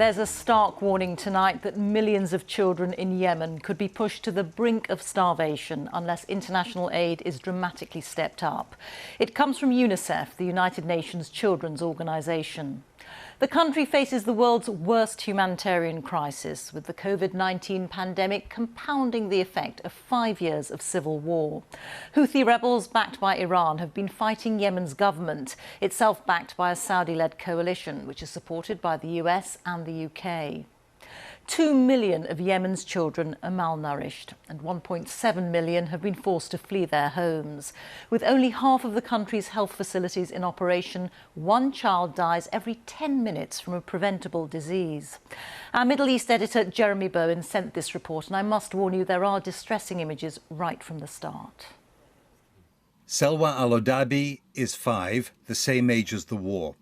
There's a stark warning tonight that millions of children in Yemen could be pushed to the brink of starvation unless international aid is dramatically stepped up. It comes from UNICEF, the United Nations Children's Organization. The country faces the world's worst humanitarian crisis, with the COVID-19 pandemic compounding the effect of 5 years of civil war. Houthi rebels backed by Iran have been fighting Yemen's government, itself backed by a Saudi-led coalition, which is supported by the US and the UK. 2 million of Yemen's children are malnourished and 1.7 million have been forced to flee their homes. With only half of the country's health facilities in operation, one child dies every 10 minutes from a preventable disease. Our Middle East editor Jeremy Bowen sent this report, and I must warn you, there are distressing images right from the start. Selwa Al-Odabi is 5, the same age as the war.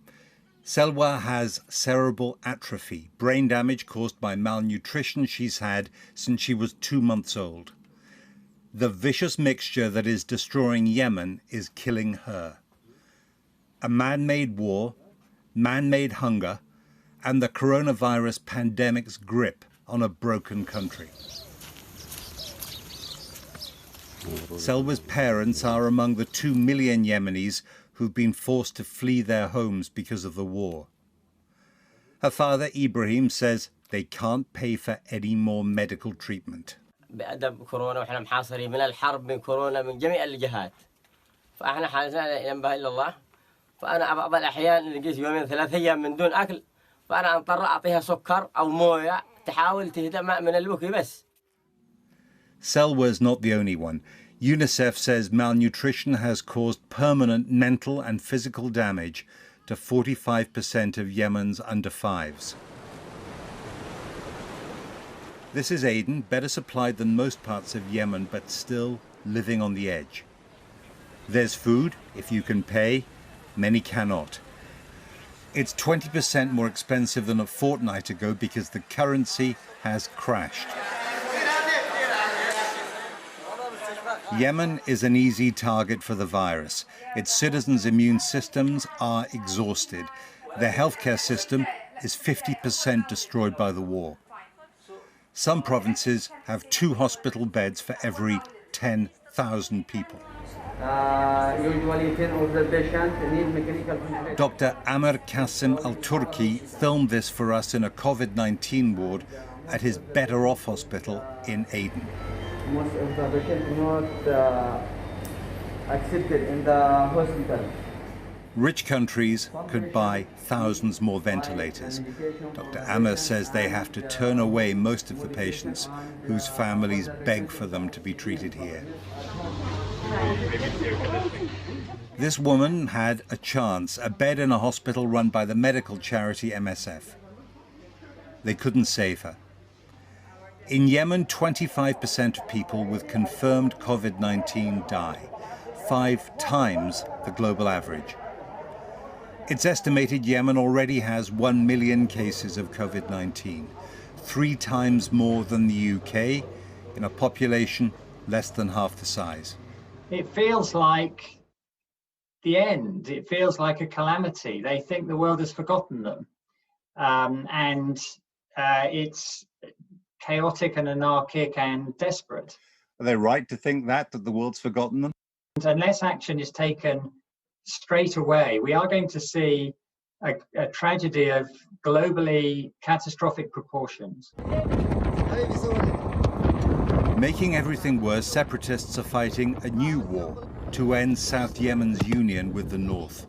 Selwa has cerebral atrophy, brain damage caused by malnutrition she's had since she was 2 months old. The vicious mixture that is destroying Yemen is killing her. A man-made war, man-made hunger, and the coronavirus pandemic's grip on a broken country. Selwa's parents are among the 2 million Yemenis who've been forced to flee their homes because of the war. Her father, Ibrahim, says they can't pay for any more medical treatment. بأدب كورونا وإحنا محاصرين من الحرب من كورونا من جميع الجهات. فإحنا حالتنا ينبغي إلا الله. فأنا بعض الأحيان لقيت يومين 3 أيام من دون أكل. فأنا أضطر أعطيها سكر أو موية تحاول تهدأ من البكي بس. Selwa's not the only one. UNICEF says malnutrition has caused permanent mental and physical damage to 45% of Yemen's under 5s. This is Aden, better supplied than most parts of Yemen, but still living on the edge. There's food, if you can pay. Many cannot. It's 20% more expensive than a fortnight ago because the currency has crashed. Yemen is an easy target for the virus. Its citizens' immune systems are exhausted. Their healthcare system is 50% destroyed by the war. Some provinces have 2 hospital beds for every 10,000 people. Dr. Amr Qasim Al-Turki filmed this for us in a COVID-19 ward at his Better Off hospital in Aden. Most of the patients not accepted in the hospital. Rich countries could buy thousands more ventilators. Dr. Amr says they have to turn away most of the patients whose families beg for them to be treated here. This woman had a chance, a bed in a hospital run by the medical charity MSF. They couldn't save her. In Yemen, 25% of people with confirmed COVID-19 die, 5 times the global average. It's estimated Yemen already has 1 million cases of COVID-19, 3 times more than the UK, in a population less than half the size. It feels like the end. It feels like a calamity. They think the world has forgotten them. It's chaotic and anarchic and desperate. Are they right to think that the world's forgotten them? And unless action is taken straight away, we are going to see a tragedy of globally catastrophic proportions. Making everything worse, separatists are fighting a new war to end South Yemen's union with the north.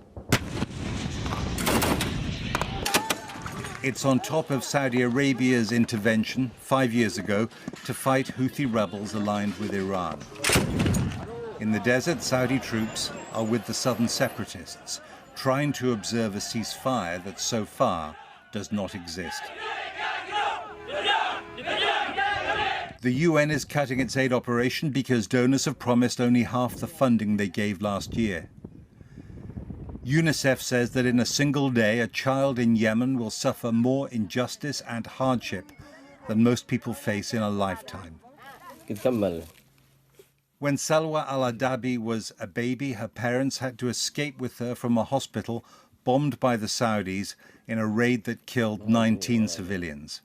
It's on top of Saudi Arabia's intervention 5 years ago to fight Houthi rebels aligned with Iran. In the desert, Saudi troops are with the southern separatists, trying to observe a ceasefire that so far does not exist. The UN is cutting its aid operation because donors have promised only half the funding they gave last year. UNICEF says that in a single day, a child in Yemen will suffer more injustice and hardship than most people face in a lifetime. When Selwa Al-Odabi was a baby, her parents had to escape with her from a hospital bombed by the Saudis in a raid that killed 19 civilians.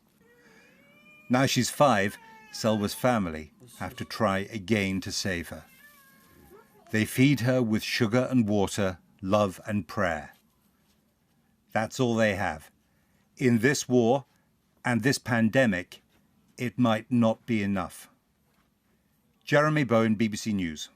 Now she's 5, Selwa's family have to try again to save her. They feed her with sugar and water, love and prayer. That's all they have. In this war and this pandemic, it might not be enough. Jeremy Bowen, BBC News.